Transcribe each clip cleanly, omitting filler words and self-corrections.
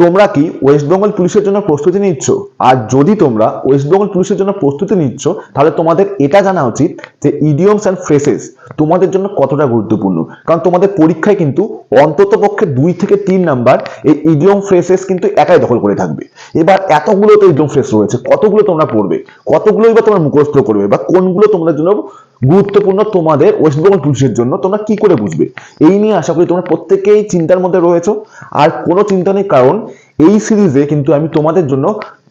তোমরা কি ওয়েস্ট বেঙ্গল পুলিশের জন্য প্রস্তুতি নিচ্ছ? আর যদি তোমরা ওয়েস্ট বেঙ্গল পুলিশের জন্য প্রস্তুতি নিচ্ছ, তাহলে তোমাদের এটা জানা উচিত যে ইডিয়মস অ্যান্ড ফ্রেসেস তোমাদের জন্য কতটা গুরুত্বপূর্ণ। কারণ তোমাদের পরীক্ষায় কিন্তু অন্তত পক্ষে 2 থেকে 3 নাম্বার এই ইডিয়ম ফ্রেসেস কিন্তু একাই দখল করে থাকবে। এবার এতগুলো তো ইডিয়ম ফ্রেস রয়েছে, কতগুলো তোমরা পড়বে, কতগুলোই বা তোমরা মুখস্থ করবে, বা কোনগুলো তোমাদের জন্য গুরুত্বপূর্ণ তোমাদের ওয়েস্ট বেঙ্গল পুলিশের জন্য তোমরা কি করে বুঝবে? এই নিয়ে আশা করি তোমরা প্রত্যেকেই চিন্তার মধ্যে রয়েছো। আর কোনো চিন্তা নেই, কারণ এই সিরিজে কিন্তু আমি তোমাদের জন্য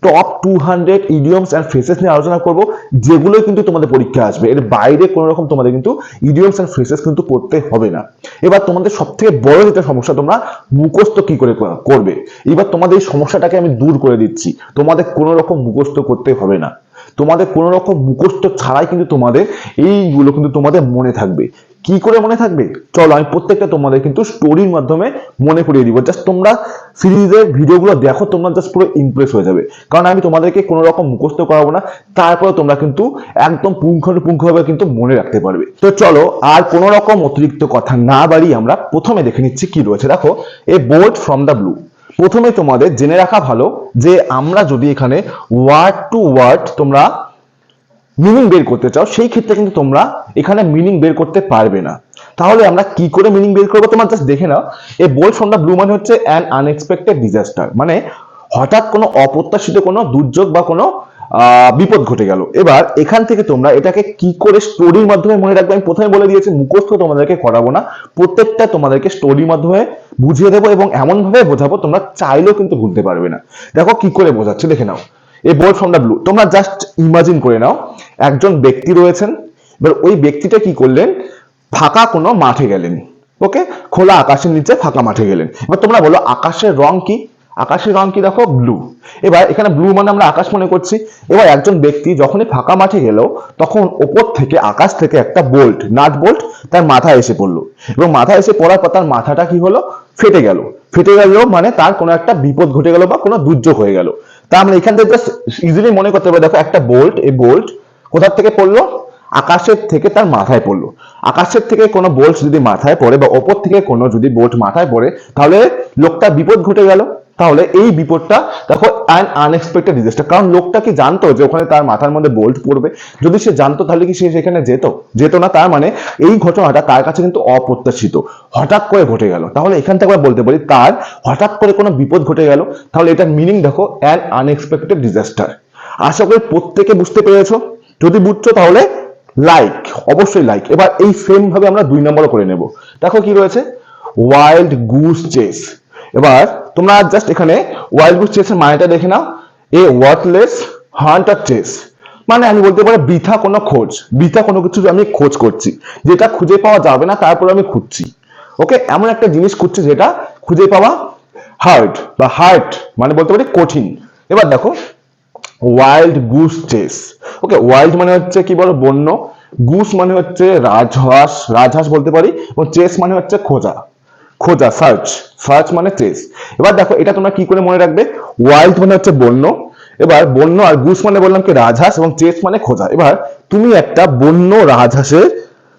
টপ 200 ইডিয়মস অ্যান্ড ফ্রেসেস নিয়ে আলোচনা করব, যেগুলো কিন্তু তোমাদের পরীক্ষা আসবে। এর বাইরে কোনো রকম তোমাদের কিন্তু ইডিয়মস অ্যান্ড ফ্রেসেস কিন্তু পড়তে হবে না। এবার তোমাদের সব থেকে বড় যেটা সমস্যা, তোমরা মুখস্থ কি করে করবে, এবার তোমাদের এই সমস্যাটাকে আমি দূর করে দিচ্ছি। তোমাদের কোনো রকম মুখস্থ করতে হবে না, তোমাদের কোনো রকম মুখস্থ ছাড়াই কিন্তু তোমাদের এইগুলো কিন্তু তোমাদের মনে থাকবে। কি করে মনে থাকবে? চলো আমি প্রত্যেকটা তোমাদের কিন্তু স্টোরির মাধ্যমে মনে করিয়ে দিব। জাস্ট তোমরা সিরিজের ভিডিওগুলো দেখো, তোমরা জাস্ট পুরো ইমপ্রেস হয়ে যাবে। কারণ আমি তোমাদেরকে কোনো রকম মুখস্থ করাবো না, তারপরে তোমরা কিন্তু একদম পুঙ্খানুপুঙ্খভাবে কিন্তু মনে রাখতে পারবে। তো চলো আর কোনো রকম অতিরিক্ত কথা না বাড়িয়ে আমরা প্রথমে দেখে নিচ্ছি কি রয়েছে। দেখো, a bolt from the blue. প্রথমে তোমাদের জেনে রাখা ভালো যে আমরা যদি এখানে ওয়ার্ড টু ওয়ার্ড তোমরা মিনিং বের করতে চাও, সেই ক্ষেত্রে কিন্তু তোমরা এখানে মিনিং বের করতে পারবে না। তাহলে আমরা কি করে মিনিং বের করবো তোমরা জাস্ট দেখে নাও। A bolt from the blue মানে হচ্ছে অ্যান আনএক্সপেক্টেড ডিজাস্টার, মানে হঠাৎ কোনো অপ্রত্যাশিত কোনো দুর্যোগ বা কোনো বিপদ ঘটে গেল। এবার এখান থেকে তোমরা এটাকে কি করে স্টোরির মাধ্যমে মনে রাখবে, আমি প্রথমে বলে দিয়েছি মুখস্থ তোমাদেরকে করাবো না, প্রত্যেকটা তোমাদেরকে স্টোরির মাধ্যমে বুঝিয়ে দেবো এবং এমন ভাবে বোঝাবো তোমরা চাইলেও কিন্তু ভুলতে পারবে না। দেখো কি করে বোঝাচ্ছে, দেখে নাও। A bolt from the blue, তোমরা জাস্ট ইমাজিন করে নাও একজন ব্যক্তি রয়েছেন। এবার ওই ব্যক্তিটা কি করলেন, ফাঁকা কোনো মাঠে গেলেন। ওকে, খোলা আকাশের নিচে ফাঁকা মাঠে গেলেন। এবার তোমরা বলো আকাশের রং কি? আকাশের রং কি? দেখো ব্লু। এবার এখানে ব্লু মানে আমরা আকাশ মনে করছি। এবার একজন ব্যক্তি যখনই ফাঁকা মাঠে গেল, তখন ওপর থেকে আকাশ থেকে একটা বোল্ট, নাট বোল্ট তার মাথায় এসে পড়লো। এবং মাথায় এসে পড়ার পর তার মাথাটা কি হলো, ফেটে গেল। ফেটে গেল মানে তার কোনো একটা বিপদ ঘটে গেল বা কোনো দুর্যোগ হয়ে গেল। তা আমরা এখান থেকে জাস্ট ইজিলি মনে করতে পারি, দেখো একটা বোল্ট, এই বোল্ট কোথা থেকে পড়লো? আকাশের থেকে তার মাথায় পড়লো। আকাশের থেকে কোনো বোল্ট যদি মাথায় পড়ে বা ওপর থেকে কোনো যদি বোল্ট মাথায় পড়ে, তাহলে লোকটার বিপদ ঘটে গেল। তাহলে এই বিপদটা দেখো অ্যান আনএক্সপেক্টেড ডিজাস্টার। কারণ লোকটা কি জানতো যে ওখানে তার মাথার মধ্যে বোল্ট পড়বে? যদি সে জানতো তাহলে কি সে সেখানে যেত না। তার মানে এই ঘটনাটা তার কাছে কিন্তু অপ্রত্যাশিত, হঠাৎ করে ঘটে গেল। তাহলে এখান থেকে আমরা বলতে পারি তার হঠাৎ করে কোনো বিপদ ঘটে গেল। তাহলে এটার মিনিং দেখো অ্যান আনএক্সপেক্টেড ডিজাস্টার। আশা করি প্রত্যেকে বুঝতে পেরেছো। যদি বুঝছো তাহলে লাইক, অবশ্যই লাইক। এবার এই সেম ভাবে আমরা 2 নম্বরও করে নেব। দেখো কি রয়েছে, ওয়াইল্ড গুস চেস। এবার তোমরা জাস্ট এখানে ওয়াইল্ড গুস চেসের মানেটা দেখে নাও। এ ওয়ার্থলেস হান্টার চেস, মানে আমি বলতে পারি বৃথা কোনো খোঁজ, বৃথা কোনো কিছু আমি খোঁজ করছি, যেটা খুঁজে পাওয়া যাবে না তারপর আমি খুঁজছি। ওকে, এমন একটা জিনিস খুঁজছি যেটা খুঁজে পাওয়া হার্ড, বা হার্ড মানে বলতে পারি কঠিন। এবার দেখো ওয়াইল্ড গুস চেস। ওকে, ওয়াইল্ড মানে হচ্ছে কি বলো, বন্য। গুস মানে হচ্ছে রাজহাঁস, রাজহাঁস বলতে পারি। এবং চেস মানে হচ্ছে খোঁজা, খোঁজা, সার্চ। সার্চ মানে চেস। এবার দেখো এটা তোমরা কি করে মনে রাখবে, ওয়াইল্ড মানে হচ্ছে বন্য। এবার বন্য, আর গুস মানে বললাম কি রাজহাঁস, এবং চেস মানে খোঁজা। এবার তুমি একটা বন্য রাজহাঁসের,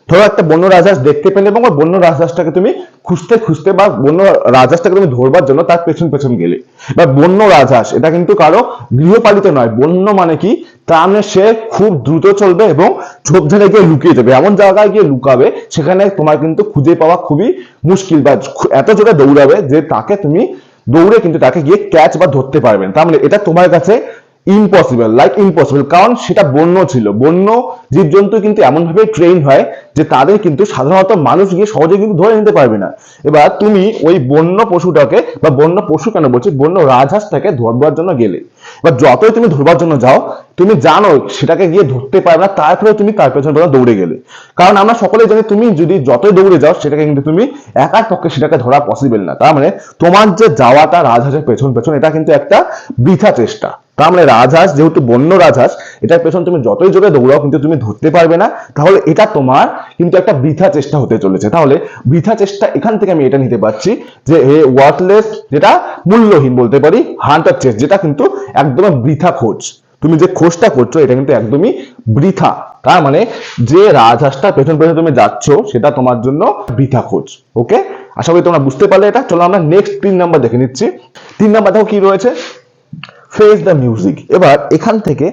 ধরো একটা বন্য রাজহাঁস দেখতে পেলে এবং বন্য রাজহাঁসটাকে তুমি খুঁজতে খুঁজতে বা বন্য রাজহাঁসটাকে তুমি ধরবার জন্য তার পেছন পেছন গেলে। বা বন্য রাজহাঁস এটা কিন্তু কারো গৃহপালিত নয়। বন্য মানে কি, তার মানে সে খুব দ্রুত চলবে এবং ঝোপঝাড়ে গিয়ে লুকিয়ে যাবে, এমন জায়গায় গিয়ে লুকাবে সেখানে তোমার কিন্তু খুঁজে পাওয়া খুবই মুশকিল, বা এত জোরে দৌড়াবে যে তাকে তুমি দৌড়ে কিন্তু তাকে গিয়ে ক্যাচ বা ধরতে পারবেন। তার মানে এটা তোমার কাছে ইম্পসিবল, লাইক ইম্পসিবল। কারণ সেটা বন্য ছিল। বন্য জীবজন্তু কিন্তু এমন ভাবে ট্রেন হয় যে তাদের কিন্তু সাধারণত মানুষ গিয়ে সহজে কিন্তু ধরে নিতে পারবে না। এবার তুমি ওই বন্য পশুটাকে, বা বন্য পশু কেন বলছি, বন্য রাজহাঁসটাকে ধরবার জন্য গেলে, বা যতই তুমি ধরবার জন্য যাও তুমি জানো সেটাকে গিয়ে ধরতে পারবে না, তারপরে তুমি তার পেছনে দৌড়ে গেলে। কারণ আমরা সকলেই জানি তুমি যদি যতই দৌড়ে যাও সেটাকে কিন্তু তুমি একার পক্ষে সেটাকে ধরা পসিবল না। তার মানে তোমার যে যাওয়াটা রাজহাঁসের পেছন পেছন, এটা কিন্তু একটা বৃথা চেষ্টা। তার মানে রাজহাঁস যেহেতু বন্য রাজহাঁস, এটার পেছন তুমি যতই জোরে দৌড়াও কিন্তু তুমি ধরতে পারবে না। তাহলে এটা তোমার কিন্তু একটা বৃথা চেষ্টা হতে চলেছে। তাহলে বৃথা চেষ্টা, এখান থেকে আমি এটা নিতে পারছি যে ওয়ার্থলেস, যেটা মূল্যহীন বলতে পারি, হান্টার চেস যেটা কিন্তু একদম বৃথা খোঁজ। তুমি যে খোঁজটা করছো এটা কিন্তু একদমই বৃথা। তার মানে যে রাজহাঁসটার পেছন পেছন তুমি যাচ্ছ সেটা তোমার জন্য বৃথা খোঁজ। ওকে, আশা করি তোমরা বুঝতে পারলে এটা। চলো আমরা নেক্সট 3 নাম্বার দেখে নিচ্ছি। 3 নাম্বার দেখো কি রয়েছে, ফেস দ্য মিউজিক। এবার এখান থেকে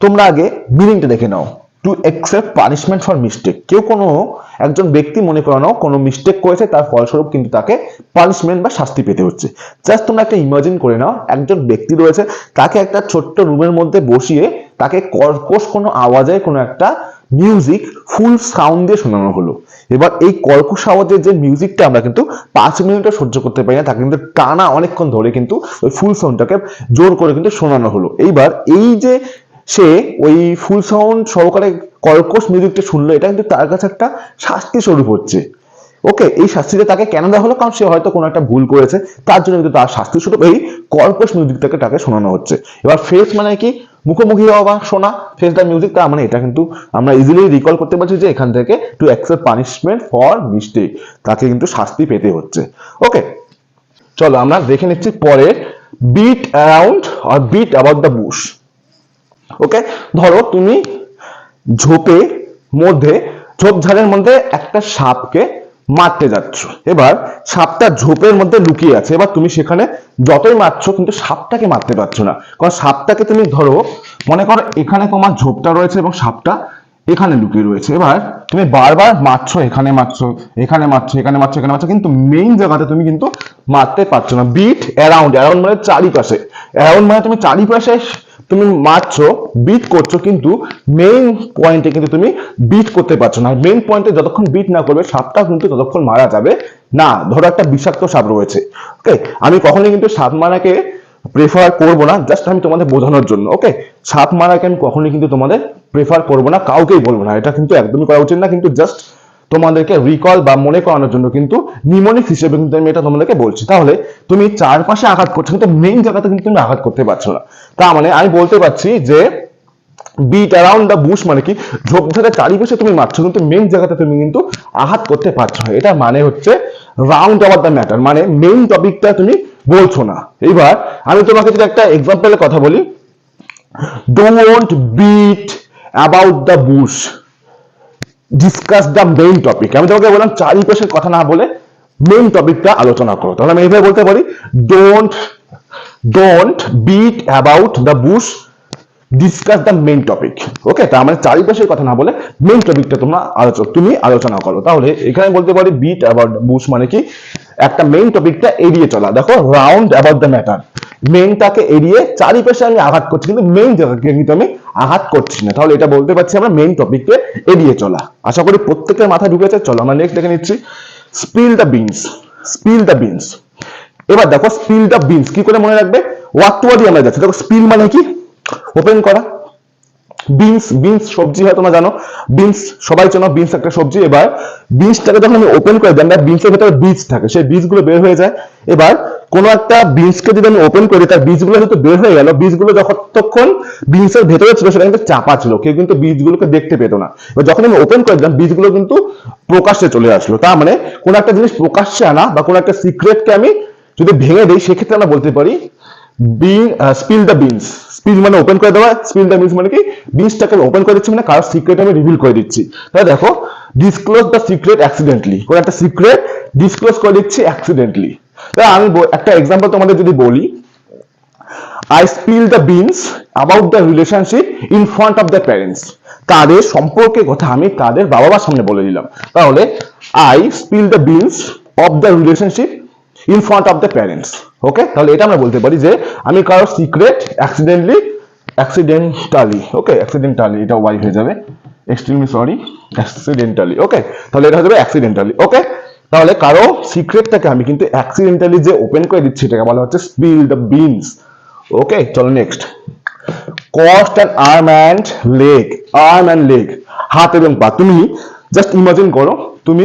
তোমরা আগে মিনিংটা দেখে নাও। To accept punishment for mistake, কেউ কোনো একজন ব্যক্তি মনে করো নাও কোনো মিস্টেক করেছে, তার ফলস্বরূপ কিন্তু তাকে পানিশমেন্ট বা শাস্তি পেতে হচ্ছে। জাস্ট তোমরা একটা ইমাজিন করে নাও, একজন ব্যক্তি রয়েছে, তাকে একটা ছোট্ট রুমের মধ্যে বসিয়ে তাকে কর্কশ কোনো আওয়াজে কোনো একটা মিউজিক ফুল সাউন্ড দিয়ে শোনানো হলো। এবার এই কর্কশ আওয়াজের যে মিউজিকটা আমরা কিন্তু 5 মিনিটও সহ্য করতে পারি না, তাকে কিন্তু টানা অনেকক্ষণ ধরে কিন্তু ওই ফুল সাউন্ডটাকে জোর করে কিন্তু শোনানো হলো। এইবার এই যে সে ওই ফুল সাউন্ড সহকারে কর্কশ মিউজিকটা শুনলো, এটা কিন্তু তার কাছে একটা শাস্তি স্বরূপ হচ্ছে। ওকে, এই শাস্তিটা তাকে কেন দেওয়া হলো, কারণ সে হয়তো কোনো একটা ভুল করেছে, তার জন্য কিন্তু তার শাস্তি স্বরূপ এই কর্কশ মিউজিকটাকে তাকে শোনানো হচ্ছে। এবার ফেস মানে কি, মুখোমুখি হওয়া বা শোনা, ফেস দ্য মিউজিক, তার মানে এটা কিন্তু আমরা ইজিলি রিকল করতে পারছি যে এখান থেকে two accept punishment for mistake, তাকে কিন্তু শাস্তি পেতে হচ্ছে। ওকে, চলো আমরা দেখে নিচ্ছি পরে বিট অ্যারাউন্ড আর beat about the bush. Okay, ধরো তুমি ঝোপঝাড়ের মধ্যে একটা সাপকে মারতে যাচ্ছ। এবার সাপটা ঝোপের মধ্যে লুকিয়ে আছে, এবার তুমি সেখানে যতই মারছো কিন্তু সাপটাকে মারতে পারছো না, কারণ সাপটাকে তুমি ধরো মনে করো এখানে তোমার ঝোপটা রয়েছে এবং সাপটা এখানে লুকিয়ে রয়েছে। এবার তুমি বারবার মারছো, এখানে মারছো, এখানে মারছো, এখানে মারছো, এখানে মারছো, কিন্তু মেইন জায়গাতে তুমি কিন্তু মারতে পারছো না। বিট অ্যারাউন্ড, অ্যারাউন্ড মানে চারিপাশে, অ্যারাউন্ড মানে তুমি চারিপাশে তুমি মারছো, বিট করছো, কিন্তু মেইন পয়েন্টে কিন্তু তুমি বিট করতে পারছো না। মেইন পয়েন্টে যতক্ষণ বিট না করবে সাপটা কিন্তু ততক্ষণ মারা যাবে না। ধরো একটা বিষাক্ত সাপ রয়েছে, ওকে, আমি কখনোই কিন্তু সাপ মারাকে প্রেফার করবো না, জাস্ট আমি তোমাদের বোঝানোর জন্য। ওকে, সাপ মারাকে আমি কখনোই কিন্তু তোমাদের প্রেফার করবো না, কাউকেই বলবো না, এটা কিন্তু একদমই করা উচিত না, কিন্তু জাস্ট তোমাদেরকে রিকল বা মনে করানোর জন্য কিন্তু নিমোনিক হিসেবে কিন্তু আমি এটা তোমাদেরকে বলছি। তাহলে তুমি চারপাশে আঘাত করছো কিন্তু মেইন জায়গাতে কিন্তু তুমি আঘাত করতে পারছো না। তার মানে আমি বলতে পারছি যে বিট অ্যারাউন্ড দ্য বুশ মানে কি, ঝোপঝাড়ের চারিপাশে তুমি মারছো কিন্তু মেইন জায়গাতে তুমি কিন্তু আঘাত করতে পারছো না। এটা মানে হচ্ছে রাউন্ড অ্যাবাউট দ্য ম্যাটার, মানে মেইন টপিকটা তুমি বলছো না। এইবার আমি তোমাকে যদি একটা এক্সাম্পলের কথা বলি, don't beat about the bush, discuss the main topic. আমি তোমাকে বললাম চারিপাশের কথা না বলে মেইন টপিকটা আলোচনা করো। তাহলে আমি এইভাবে বলতে পারি, don't beat about the bush, discuss the main topic. Okay, তার মানে চারিপাশের কথা না বলে মেইন টপিকটা তুমি আলোচনা করো। তাহলে এখানে বলতে পারি বিট অ্যাবাউট দ্য বুশ মানে কি, একটা মেইন টপিকটা এড়িয়ে চলা। দেখো রাউন্ড অ্যাবাউট দ্য ম্যাটার, মেইনটাকে এড়িয়ে চারিপাশে আমি আঘাত করছি কিন্তু মেইন জায়গাকে কিন্তু আমি আঘাত করছি না। তাহলে এটা বলতে পারছি আমরা মেইন টপিককে এড়িয়ে চলা। আশা করি প্রত্যেকের মাথায় ঢুকেছে। চলো আমরা নেক্সট দেখে নিচ্ছি, spill the beans. Spill the beans, এবার দেখো স্পিল দ্য বিনস কি করে মনে রাখবে, ওয়ার্ড টু ওয়ার্ডই আমরা যাচ্ছি। দেখো স্পিল মানে কি, ওপেন করা। বিনস সবজি হয়, তোমরা জানো বিনস সবাই চেনো, বিনস একটা সবজি। এবার বিনসটাকে যখন আমি ওপেন করে দিই, বিনসের ভেতরে বীজ থাকে, সেই বীজগুলো বের হয়ে যায়। এবার কোনো একটা বিনসকে যদি আমি ওপেন করি, তার বীজগুলো হয়তো বের হয়ে গেল, বীজগুলো যতক্ষণ বিনসের ভেতরে ছিল সেটা কিন্তু চাপা ছিল, কেউ কিন্তু বীজগুলোকে দেখতে পেত না। এবার যখন আমি ওপেন করে দিলাম, বীজগুলো কিন্তু প্রকাশ্যে চলে আসলো। তার মানে কোনো একটা জিনিস প্রকাশ্যে আনা বা কোনো একটা সিক্রেটকে আমি যদি ভেঙে দিই, সেক্ষেত্রে আমরা বলতে পারি স্পিল দ্য বিনস। স্পিল মানে ওপেন করে দেওয়া, স্পিল দ্য বিনস মানে কি, বিনসটাকে ওপেন করে দিচ্ছি মানে কারোর সিক্রেট আমি রিভিল করে দিচ্ছি। তাহলে দেখো ডিসক্লোজ দ্য সিক্রেট অ্যাক্সিডেন্টলি, কোনো একটা সিক্রেট ডিসক্লোজ করে দিচ্ছি অ্যাক্সিডেন্টলি। তাহলে আমি একটা এক্সাম্পল তোমাদের যদি বলি, I spill the beans about the relationship in front of the parents, তাদের সম্পর্কের কথা আমি তাদের বাবা মার সামনে বলে দিলাম। তাহলে I spill the beans of the relationship in front of the parents. Okay, তাহলে এটা আমরা বলতে পারি যে আমি কারোর সিক্রেট অ্যাক্সিডেন্টালি, ওকে, অ্যাক্সিডেন্টালি, এটা ওয়াই হয়ে যাবে, এক্সট্রিমলি সরি, অ্যাক্সিডেন্টালি। ওকে, তাহলে এটা হয়ে যাবে অ্যাক্সিডেন্টালি। ওকে, তাহলে কারো সিক্রেটটাকে আমি কিন্তু অ্যাক্সিডেন্টালি যে ওপেন করে দিচ্ছি, এটাকে বলা হচ্ছে স্পিল দ্য বিনস। ওকে, চলো next, cost and arm and leg, হাত এবং পা। তুমি জাস্ট ইমাজিন করো, তুমি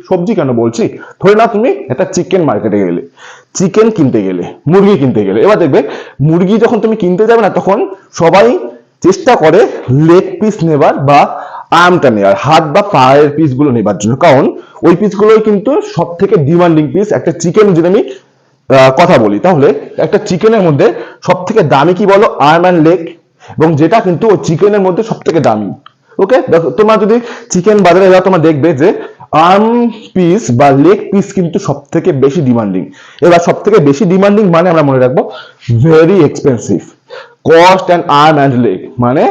সবজি কেন বলছি, ধরে না তুমি একটা চিকেন মার্কেটে গেলে, চিকেন কিনতে গেলে, মুরগি কিনতে গেলে। এবার দেখবে মুরগি যখন তুমি কিনতে যাবে না, তখন সবাই চেষ্টা করে লেগ পিস নেবার বা আর্মটা নেওয়ার, হাত বা পায়ের পিসগুলো নেবার জন্য, কারণ ওই পিসগুলোই কিন্তু সব থেকে ডিমান্ডিং পিস। একটা চিকেন যদি আমি কথা বলি, তাহলে একটা চিকেনের মধ্যে সব থেকে দামি কি বলো, আর্ম অ্যান্ড লেগ, এবং যেটা কিন্তু চিকেনের মধ্যে সব থেকে দামি। ওকে, তোমরা যদি চিকেন বাজারে যাও, তোমরা দেখবে যে আর্ম পিস বা লেগ পিস কিন্তু সব থেকে বেশি ডিমান্ডিং। এবার সব থেকে বেশি ডিমান্ডিং মানে আমরা মনে রাখবো very expensive. Cost and arm and leg মানে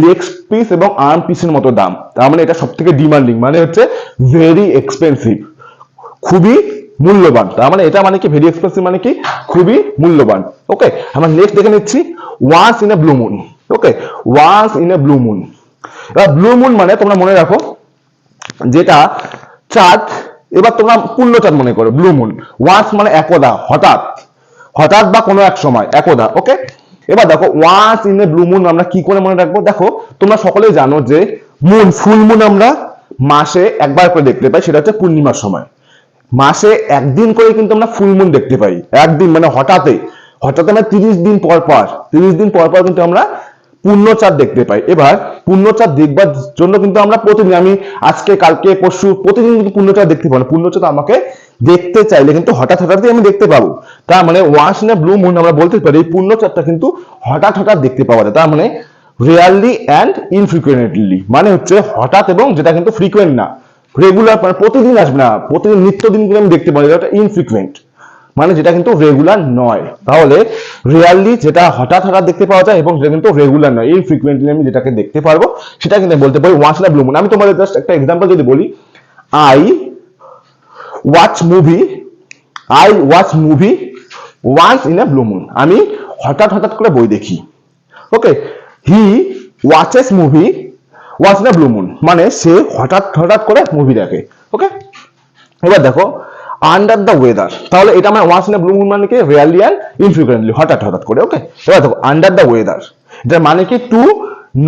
লেগ পিস এবং আর্ম পিসের মতো দাম, তার মানে এটা সব থেকে ডিমান্ডিং মানে হচ্ছে ভেরি এক্সপেন্সিভ, খুবই মূল্যবান। তার মানে এটা মানে কি ভেরি এক্সপেন্সিভ মানে কি খুবই মূল্যবান। ওকে, আমরা নেক্সট দেখে নিচ্ছি once in a blue moon. Okay, once in a blue moon. এবার ব্লু মুন মানে তোমরা মনে রাখো যেটা চাঁদ, এবার তোমরা পূর্ণ চাঁদ মনে করো ব্লু মুন। ওয়ান্স মানে একদা, হঠাৎ, হঠাৎ বা কোনো এক সময় একদা। ওকে, এবার দেখো once in a blue moon আমরা কি করে মনে রাখবো? দেখো তোমরা সকলেই জানো যে মুন, ফুল মুন আমরা মাসে একবার করে দেখতে পাই, সেটা হচ্ছে পূর্ণিমার সময়। মাসে একদিন করে কিন্তু আমরা ফুল মুন দেখতে পাই, একদিন মানে হঠাৎই, হঠাৎ আমরা 30 দিন পর পর, 30 দিন পর পর কিন্তু আমরা পূর্ণচাঁদ দেখতে পাই। এবার পূর্ণচাঁদ দেখবার জন্য কিন্তু আমরা প্রতিদিন, আমি আজকে কালকে পরশু প্রতিদিন কিন্তু পূর্ণচাঁদ দেখতে পাবো না। পূর্ণচাঁদ আমাকে দেখতে চাইলে কিন্তু হঠাৎ হঠাৎই আমি দেখতে পাবো। তার মানে once in a blue moon আমরা বলতে পারি এই পূর্ণচাঁদটা কিন্তু হঠাৎ হঠাৎ দেখতে পাওয়া যায়। তার মানে রেয়ারলি অ্যান্ড ইনফ্রিকুয়েন্টলি মানে হচ্ছে হঠাৎ এবং যেটা কিন্তু ফ্রিকুয়েন্ট না, রেগুলার মানে প্রতিদিন আসবে না, প্রতিদিন নিত্যদিন কিন্তু আমি দেখতে পারি, এটা ইনফ্রিকুয়েন্ট মানে যেটা কিন্তু রেগুলার নয়। তাহলে রিয়ারলি যেটা হঠাৎ হঠাৎ দেখতে পাওয়া যায় এবং যেটা কিন্তু রেগুলার নয়, ইনফ্রিকুয়েন্টলি আমি যেটাকে দেখতে পারবো সেটা কিন্তু বলতে পারি once in a blue moon. আমি তোমাদের জাস্ট একটা এক্সাম্পল যদি বলি, I watch movie, I watch movie once in a blue moon, আমি হঠাৎ হঠাৎ করে বই দেখি। Okay, he watches movie once in a blue moon মানে সে হঠাৎ হঠাৎ করে মুভি দেখে। ওকে, এবার দেখো আন্ডার দ্য ওয়েদার, তাহলে এটা মানে once in a blue moon মানে কি রিয়ারলি অ্যান্ড ইনফ্রিকুয়েন্টলি, হঠাৎ হঠাৎ করে। ওকে, এবার দেখো আন্ডার দ্য ওয়েদার, এটা মানে কি টু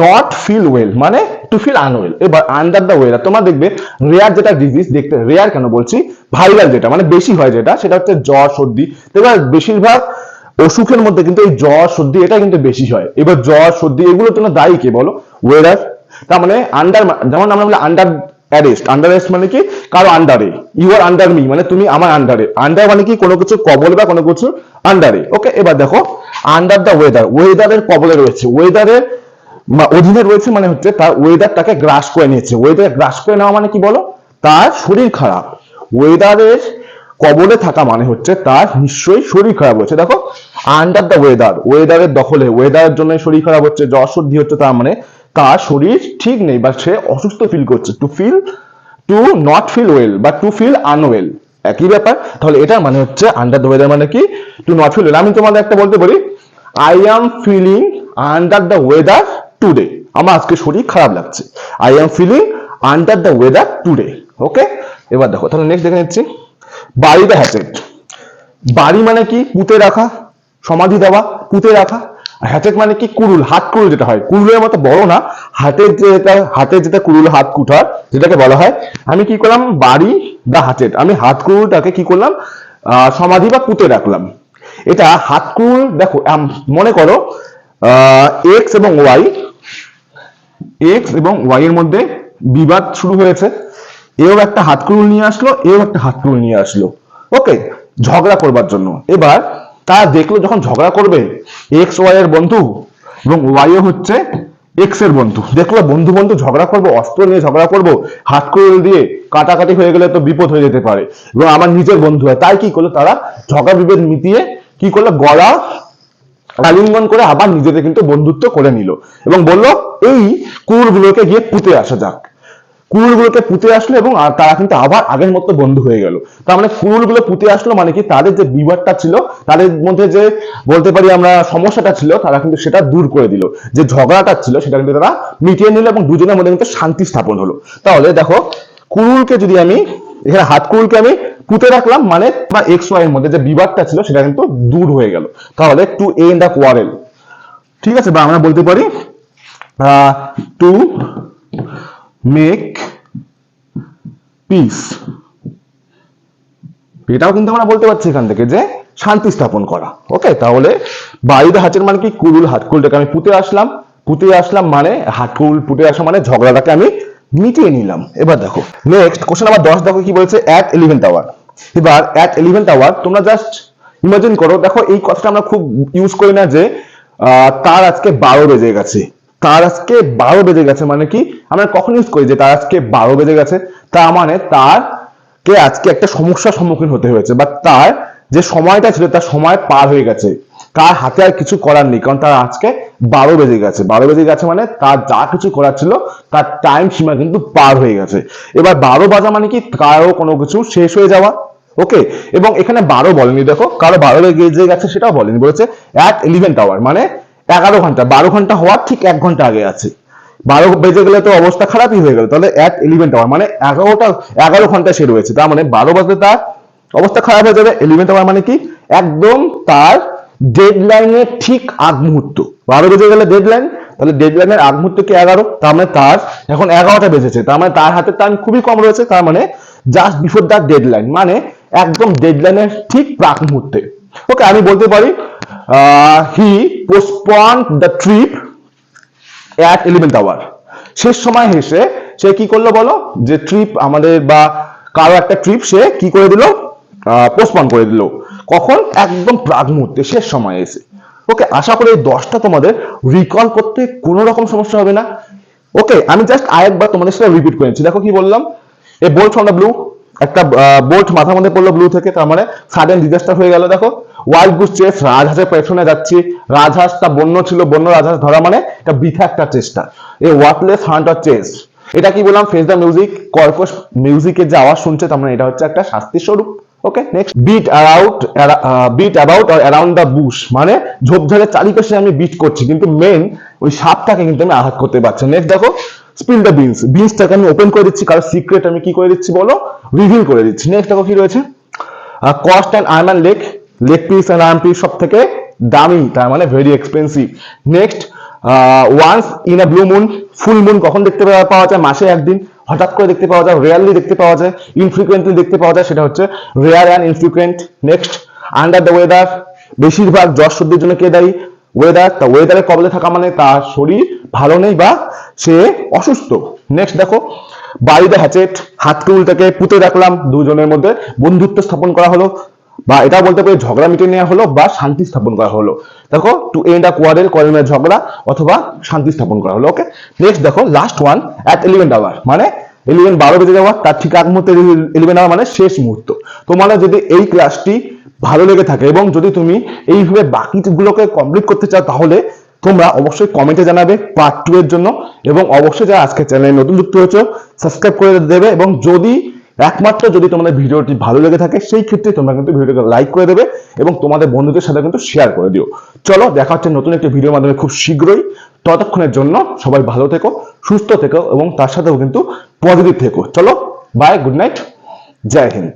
নট ফিল ওয়েল মানে টু ফিল আনওয়েল। এবার আন্ডার দ্য ওয়েদার তোমরা দেখবে রেয়ার যেটা ডিজিজ, দেখতে রেয়ার কেন বলছি, ভাইরাল যেটা মানে বেশি হয় যেটা, সেটা হচ্ছে জ্বর সর্দি। এবার বেশিরভাগ অসুখের মধ্যে কিন্তু এই জ্বর সর্দি এটা কিন্তু বেশি হয়। এবার জ্বর সর্দি এগুলোর জন্য দায়ী কে বলো? ওয়েদার। তার মানে আন্ডার, যেমন আমরা বলি আন্ডার অ্যারেস্ট, আন্ডার অ্যারেস্ট মানে কি কারো আন্ডারে, ইউ আর আন্ডার মি মানে তুমি আমার আন্ডারে, আন্ডার মানে কি কোনো কিছু কবলে বা কোনো কিছু আন্ডারে। ওকে, এবার দেখো আন্ডার দ্য ওয়েদার, ওয়েদারের কবলে রয়েছে, ওয়েদারের অধীনে রয়েছে মানে হচ্ছে তার ওয়েদারটাকে গ্রাস করে নিয়েছে। ওয়েদার গ্রাস করে নেওয়া মানে কি বলো? তার শরীর খারাপ। ওয়েদারের কবলে থাকা মানে হচ্ছে তার নিশ্চয়ই শরীর খারাপ হচ্ছে। দেখো আন্ডার দ্য ওয়েদার, ওয়েদারের দখলে, ওয়েদারের জন্য শরীর খারাপ হচ্ছে, জ্বর সর্দি হচ্ছে, তার মানে তার শরীর ঠিক নেই বা সে অসুস্থ ফিল করছে। To feel, to not feel well বা টু ফিল আনওয়েল একই ব্যাপার। তাহলে এটার মানে হচ্ছে আন্ডার দ্য ওয়েদার মানে কি টু নট ফিল ওয়েল। আমি তোমাদের একটা বলতে পারি, I am feeling under the weather today, আমার আজকে শরীর খারাপ লাগছে, I am feeling under the weather today. Okay, এবার দেখো তাহলে নেক্সট দেখে নিচ্ছি বাড়ি দ্য হ্যাচেট। বাড়ি মানে কি পুঁতে রাখা, সমাধি দেওয়া, পুঁতে রাখা। হ্যাচেট মানে কি কুড়ুল, হাত কুড়ুল যেটা হয়, কুড়ুলের মতো বড় না, হাতের যেটা কুড়ুল, হাত কুঠার যেটাকে বলা হয়। আমি কি করলাম বাড়ি দা হ্যাচেট, আমি হাত কুড়ুলটাকে কি করলাম সমাধি বা পুঁতে রাখলাম। এটা হাত কুড়ুল, দেখো মনে করো এক্স এবং ওয়াই, এক্স এবং ওয়াই এর মধ্যে বিবাদ শুরু হয়েছে, এও একটা হাত কুড়ুল নিয়ে আসলো, এও একটা হাত কুড়ুল নিয়ে আসলো। ওকে, ঝগড়া করবার জন্য। এবার তারা দেখলো যখন ঝগড়া করবে এক্স ওয়াই এর বন্ধু এবং ওয়াই হচ্ছে এক্স এর বন্ধু, দেখলো বন্ধু বন্ধু ঝগড়া করবো, অস্ত্র নিয়ে ঝগড়া করবো, হাত কুড়ুল দিয়ে কাটাকাটি হয়ে গেলে তো বিপদ হয়ে যেতে পারে এবং আমার নিজের বন্ধু হয়। তাই কি করলো তারা ঝগড়া বিভেদ মিটিয়ে কি করলো গলা আলিঙ্গন করে আবার নিজেদের কিন্তু বন্ধুত্ব করে নিল এবং বলল এই কুকুরগুলোকে গিয়ে পুঁতে আসা যাক। কুকুরগুলোকে পুঁতে আসলো এবং তারা কিন্তু আবার আগের মতো বন্ধু হয়ে গেল। তার মানে কুকুরগুলো পুঁতে আসলো মানে কি তাদের যে বিবাদটা ছিল, তাদের মধ্যে যে বলতে পারি আমরা সমস্যাটা ছিল, তারা কিন্তু সেটা দূর করে দিল, যে ঝগড়াটা ছিল সেটা কিন্তু তারা মিটিয়ে নিল এবং দুজনের মধ্যে কিন্তু শান্তি স্থাপন হলো। তাহলে দেখো কুকুরকে যদি আমি এখানে হাত কুকুরকে আমি পুঁতে রাখলাম মানে এক্স ওয়াই এর মধ্যে যে বিবাদটা ছিল সেটা কিন্তু দূর হয়ে গেল। তাহলে টু এন্ড আ কোয়ারেল, ঠিক আছে, বা আমরা বলতে পারি টু মেক পিস, এটাও কিন্তু আমরা বলতে পারছি এখান থেকে যে শান্তি স্থাপন করা। ওকে, তাহলে বাড়ি দা হ্যাচেট মানে কি কুড়ুল, হাত কুড়ুলটাকে আমি পুঁতে আসলাম, পুঁতে আসলাম মানে হাত কুড়ুল পুঁতে আসা মানে ঝগড়াটাকে আমি মিটিয়ে নিলাম। এবার দেখো নেক্সট কোশ্চেন নাম্বার 10, দেখো কি বলেছে অ্যাট 11th আওয়ার। এবার অ্যাট 11th আওয়ার তোমরা জাস্ট ইমাজিন করো, দেখো এই কথাটা আমরা খুব ইউজ করি না যে তার আজকে 12 বেজে গেছে, তার আজকে 12 বেজে গেছে মানে কি আমরা কখন ইউজ করি যে তার আজকে 12 বেজে গেছে, তার মানে তার কে আজকে একটা সমস্যার সম্মুখীন হতে হয়েছে, বা তার যে সময়টা ছিল তার সময় পার হয়ে গেছে, তার হাতে আর কিছু করার নেই, কারণ তার আজকে 12 বেজে গেছে। 12 বেজে গেছে মানে তার যা কিছু করার ছিল তার টাইম সীমা কিন্তু পার হয়ে গেছে। এবার 12 বাজা মানে কি কারো কোনো কিছু শেষ হয়ে যাওয়া। ওকে, এবং এখানে 12 বলেনি, দেখো কারো 12 বেজে গেছে সেটাও বলেনি, বলেছে অ্যাট 11th আওয়ার, মানে 11 ঘন্টা। 12 ঘন্টা হওয়ার ঠিক 1 ঘন্টা আগে আছে। 12 বেজে গেলে তো অবস্থা খারাপই হয়ে গেল, তাহলে অ্যাট 11th আওয়ার মানে 11 ঘন্টা সে রয়েছে, তার মানে 12 বাজে তার অবস্থা খারাপ হয়ে যাবে। 11th আওয়ার মানে কি একদম তার ডেডলাইনের ঠিক আগ মুহূর্ত। 12 বেজে গেলে ডেডলাইন, তাহলে ডেডলাইনের আগ মুহূর্ত কি 11, তার মানে তার এখন 11টা বেজেছে, তার মানে তার হাতে টাইম খুবই কম রয়েছে, তার মানে জাস্ট বিফোর দ্য ডেডলাইন, মানে একদম ডেডলাইনের ঠিক প্রাক মুহূর্তে। ওকে, আমি বলতে পারি he postponed the trip at 11th hour. শেষ সময় এসে সে কি করলো বলো, যে ট্রিপ আমাদের বা কারো একটা ট্রিপ সে কি করে দিল, পোস্টপন করে দিল। কখন? একদম প্রাক মুহূর্তে, শেষ সময় এসে। ওকে, আশা করি এই 10টা তোমাদের রিকল করতে কোনো রকম সমস্যা হবে না। ওকে, আমি জাস্ট আরেকবার তোমাদের সাথে রিপিট করেছি। দেখো কি বললাম, a bolt from the blue, একটা বোল্ট মাথার মধ্যে পড়লো ব্লু থেকে, তার মানে সাডেন ডিজাস্টার হয়ে গেল। দেখো ওয়াইল্ড গুস চেস, রাজহাঁসের পেছনে যাচ্ছি, রাজহাঁসটা বন্য ছিল, বন্য রাজহাঁস ধরা মানে এটা বৃথা একটা চেষ্টা, এ ওয়ার্থলেস হান্ট অর চেস। এটা কি বললাম, ফেস দ্য মিউজিক, কর্কশ মিউজিকের যে আওয়াজ শুনছে, তার মানে এটা হচ্ছে একটা শাস্তির স্বরূপ। Okay, next beat about or around the bush, মানে ঝোপঝাড়ের চারিপাশে আমি বিট করছি, কিন্তু মেন ওই সাপটাকে কিন্তু আমি আঘাত করতে পারছি। নেক্সট দেখো স্পিল দ্য বিনস, বিনসটাকে আমি ওপেন করে দিচ্ছি, কারণ সিক্রেট আমি কি করে দিচ্ছি বলো, রিভিল করে দিচ্ছি। নেক্সট দেখো কি রয়েছে, cost and iron leg piece and arm piece সব থেকে দামি, তার মানে very expensive. Next once in a blue moon, full moon কখন দেখতে পাওয়া যায়, মাসে একদিন হঠাৎ করে দেখতে পাওয়া যায়, রেয়ারলি দেখতে পাওয়া যায়, ইনফ্রিকুয়েন্টলি দেখতে পাওয়া যায়, সেটা হচ্ছে rare and infrequent. Next under the weather, বেশিরভাগ জ্বর সর্দির জন্য কে দায়ী, ওয়েদার। তা ওয়েদারের কবলে থাকা মানে তার শরীর ভালো নেই বা সে অসুস্থ। নেক্সট দেখো বাই দ্য হ্যাচেট, হাতকুলটাকে পুঁতে রাখলাম, দুজনের মধ্যে বন্ধুত্ব স্থাপন করা হলো, বা এটা বলতে পারি ঝগড়া মিটিয়ে নেওয়া হলো বা শান্তি স্থাপন করা হলো। দেখো to end a quarrel, quarrel মানে ঝগড়া অথবা শান্তি স্থাপন করা হলো। ওকে, নেক্সট দেখো last one at 11th hour, মানে 12 বেজে যাওয়া, তার ঠিক আগ মুহূর্তে 11 আওয়ার মানে শেষ মুহূর্ত। তোমার যদি এই ক্লাসটি ভালো লেগে থাকে এবং যদি তুমি এইভাবে বাকিগুলোকে কমপ্লিট করতে চাও, তাহলে তোমরা অবশ্যই কমেন্টে জানাবে পার্ট 2 এর জন্য, এবং অবশ্যই যারা আজকে চ্যানেলে নতুন যুক্ত হয়েছে সাবস্ক্রাইব করে দেবে, এবং যদি একমাত্র যদি তোমাদের ভিডিওটি ভালো লেগে থাকে সেই ক্ষেত্রে তোমরা কিন্তু ভিডিওটাকে লাইক করে দেবে এবং তোমাদের বন্ধুদের সাথে কিন্তু শেয়ার করে দিও। চলো দেখা হচ্ছে নতুন একটি ভিডিওর মাধ্যমে খুব শীঘ্রই। ততক্ষণের জন্য সবাই ভালো থেকো, সুস্থ থেকো এবং তার সাথেও কিন্তু পজিটিভ থেকো। চলো বাই, গুড নাইট, জয় হিন্দ।